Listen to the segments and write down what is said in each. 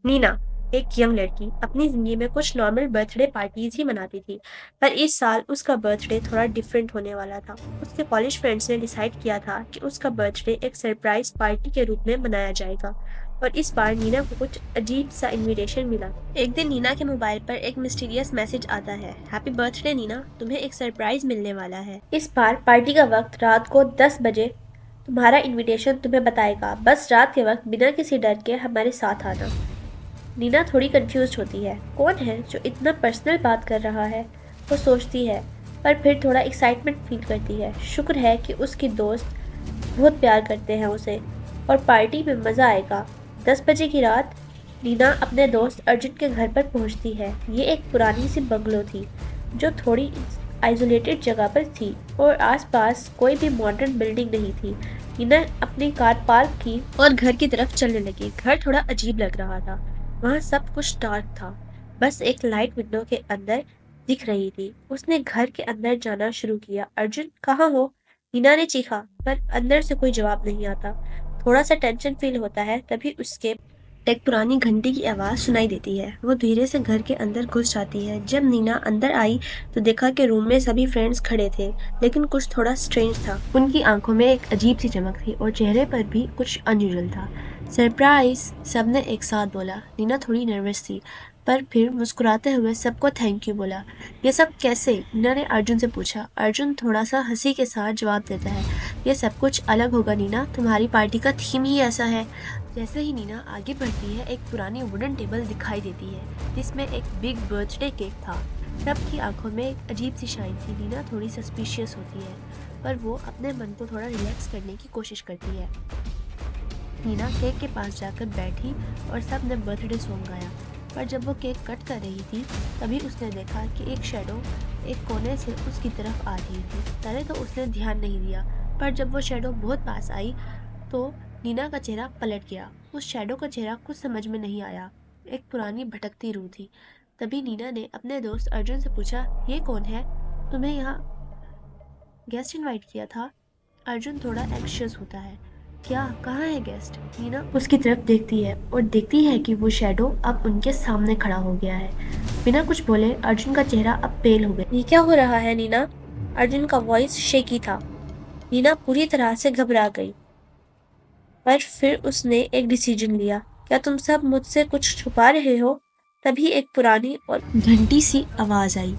नीना, एक यंग लड़की, अपनी ज़िंदगी में कुछ नॉर्मल बर्थडे पार्टीज़ ही मनाती थी, पर इस साल उसका बर्थडे थोड़ा डिफरेंट होने वाला था। उसके कॉलेज फ्रेंड्स ने डिसाइड किया था कि उसका बर्थडे एक सरप्राइज़ पार्टी के रूप में मनाया जाएगा, और इस बार नीना को कुछ अजीब सा इनविटेशन मिला। एक दिन नीना के मोबाइल पर एक मिस्टीरियस मैसेज आता है, हैप्पी बर्थडे नीना, तुम्हें एक सरप्राइज़ मिलने वाला है। इस बार पार्टी का वक्त रात को 10 बजे। तुम्हारा इनविटेशन तुम्हें बताएगा, बस रात के वक्त बिना किसी डर के हमारे साथ आना। नीना थोड़ी कंफ्यूज होती है, कौन है जो इतना पर्सनल बात कर रहा है। वो सोचती है, पर फिर थोड़ा एक्साइटमेंट फील करती है। शुक्र है कि उसकी दोस्त बहुत प्यार करते हैं उसे, और पार्टी में मज़ा आएगा। 10 बजे की रात नीना अपने दोस्त अर्जुन के घर पर पहुंचती है। ये एक पुरानी सी बंगलो थी जो थोड़ी आइसोलेटेड जगह पर थी, और आसपास कोई भी मॉडर्न बिल्डिंग नहीं थी। नीना अपनी कार पार्क की और घर की तरफ चलने लगी। घर थोड़ा अजीब लग रहा था। वहाँ सब कुछ डार्क था, बस एक लाइट विंडो के अंदर दिख रही थी। उसने घर के अंदर जाना शुरू किया। अर्जुन, कहाँ हो? नीना ने चीखा, पर अंदर से कोई जवाब नहीं आता। थोड़ा सा टेंशन फील होता है, तभी उसके एक पुरानी घंटी की आवाज़ सुनाई देती है। वो धीरे से घर के अंदर घुस जाती है। जब नीना अंदर आई तो देखा कि रूम में सभी फ्रेंड्स खड़े थे, लेकिन कुछ थोड़ा स्ट्रेंज था। उनकी आंखों में एक अजीब सी चमक थी और चेहरे पर भी कुछ अनयूजुअल था। सरप्राइज, सबने एक साथ बोला। नीना थोड़ी नर्वस थी, पर फिर मुस्कुराते हुए सबको थैंक यू बोला। ये सब कैसे? नीना ने अर्जुन से पूछा। अर्जुन थोड़ा सा हंसी के साथ जवाब देता है, ये सब कुछ अलग होगा नीना, तुम्हारी पार्टी का थीम ही ऐसा है। जैसे ही नीना आगे बढ़ती है, एक पुरानी वुडन टेबल दिखाई देती है जिसमें एक बिग बर्थडे केक था। सबकी आंखों में एक अजीब सी शाइन थी। नीना थोड़ी सस्पिशियस होती है, पर वो अपने मन को थोड़ा रिलैक्स करने की कोशिश करती है। नीना केक के पास जाकर बैठी और सब ने बर्थडे सॉन्ग गाया, पर जब वो केक कट कर रही थी तभी उसने देखा कि एक शैडो एक कोने से उसकी तरफ आ रही थी। पहले तो उसने ध्यान नहीं दिया, पर जब वो शैडो बहुत पास आई तो नीना का चेहरा पलट गया। उस शैडो का चेहरा कुछ समझ में नहीं आया। एक पुरानी भटकती रूह थी। तभी नीना ने अपने दोस्त अर्जुन से पूछा, ये कौन है? तुम्हें यहाँ गेस्ट इनवाइट किया था? अर्जुन थोड़ा एंग्शियस होता है। क्या? कहाँ है गेस्ट? नीना उसकी तरफ देखती है और देखती है कि वो शैडो अब उनके सामने खड़ा हो गया है। बिना कुछ बोले अर्जुन का चेहरा अब पेल हो गया। ये क्या हो रहा है नीना? अर्जुन का वॉइस शेकी था। नीना पूरी तरह से घबरा गई, पर फिर उसने एक डिसीजन लिया। क्या तुम सब मुझसे कुछ छुपा रहे हो? तभी एक पुरानी और घंटी सी आवाज आई।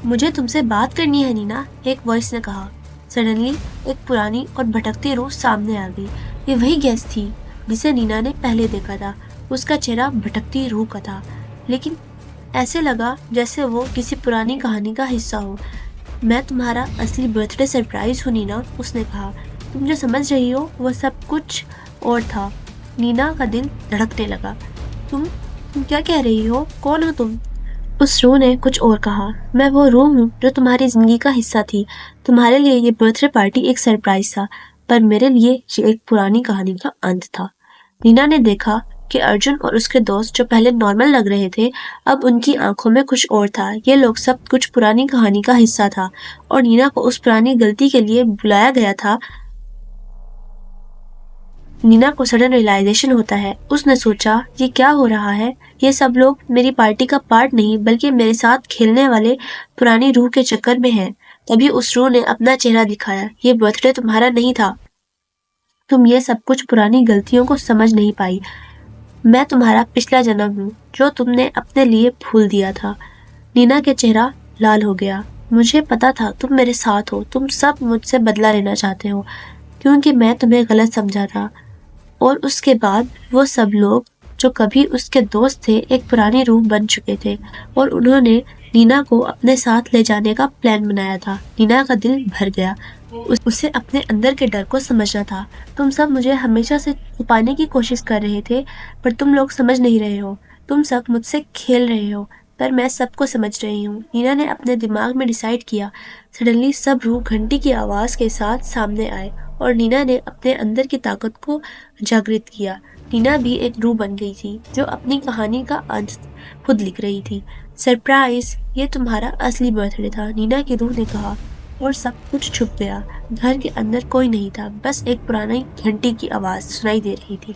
मुझे तुमसे बात करनी है नीना, एक वॉइस ने कहा। सडनली एक पुरानी और भटकती रूह सामने आ गई। ये वही गैस थी जिसे नीना ने पहले देखा था। उसका चेहरा भटकती रूह का था, लेकिन ऐसे लगा जैसे वो किसी पुरानी कहानी का हिस्सा हो। मैं तुम्हारा असली बर्थडे सरप्राइज हूँ नीना, उसने कहा। तुम जो समझ रही हो वो सब कुछ और था। नीना का दिल धड़कने लगा। तुम क्या कह रही हो? कौन हो तुम? उस रूह ने कुछ और कहा। मैं वो रूह हूँ जो तुम्हारी जिंदगी का हिस्सा थी। तुम्हारे लिए ये बर्थडे पार्टी एक सरप्राइज था, पर मेरे लिए ये एक पुरानी कहानी का अंत था। नीना ने देखा कि अर्जुन और उसके दोस्त जो पहले नॉर्मल लग रहे थे, अब उनकी आंखों में कुछ और था। ये लोग सब कुछ पुरानी कहानी का हिस्सा था, और नीना को उस पुरानी गलती के लिए बुलाया गया था। नीना को सडन रियलाइजेशन होता है। उसने सोचा, ये क्या हो रहा है? ये सब लोग मेरी पार्टी का पार्ट नहीं, बल्कि मेरे साथ खेलने वाले पुरानी रूह के चक्कर में हैं। तभी उस रूह ने अपना चेहरा दिखाया। ये बर्थडे तुम्हारा नहीं था। तुम ये सब कुछ पुरानी गलतियों को समझ नहीं पाई। मैं तुम्हारा पिछला जन्म हूँ जो तुमने अपने लिए भूल दिया था। नीना के चेहरा लाल हो गया। मुझे पता था तुम मेरे साथ हो। तुम सब मुझसे बदला लेना चाहते हो, क्योंकि मैं तुम्हें गलत समझा था। और उसके बाद वो सब लोग जो कभी उसके दोस्त थे, एक पुरानी रूह बन चुके थे, और उन्होंने नीना को अपने साथ ले जाने का प्लान बनाया था। नीना का दिल भर गया। उसे अपने अंदर के डर को समझना था। तुम सब मुझे हमेशा से छुपाने की कोशिश कर रहे थे, पर तुम लोग समझ नहीं रहे हो। तुम सब मुझसे खेल रहे हो, पर मैं सबको समझ रही हूँ। नीना ने अपने दिमाग में डिसाइड किया। सडनली सब रूह घंटी की आवाज़ के साथ सामने आए, और नीना ने अपने अंदर की ताकत को जागृत किया। नीना भी एक रूह बन गई थी जो अपनी कहानी का अंत खुद लिख रही थी। सरप्राइज, ये तुम्हारा असली बर्थडे था, नीना की रूह ने कहा, और सब कुछ छुप गया। घर के अंदर कोई नहीं था, बस एक पुरानी घंटी की आवाज़ सुनाई दे रही थी।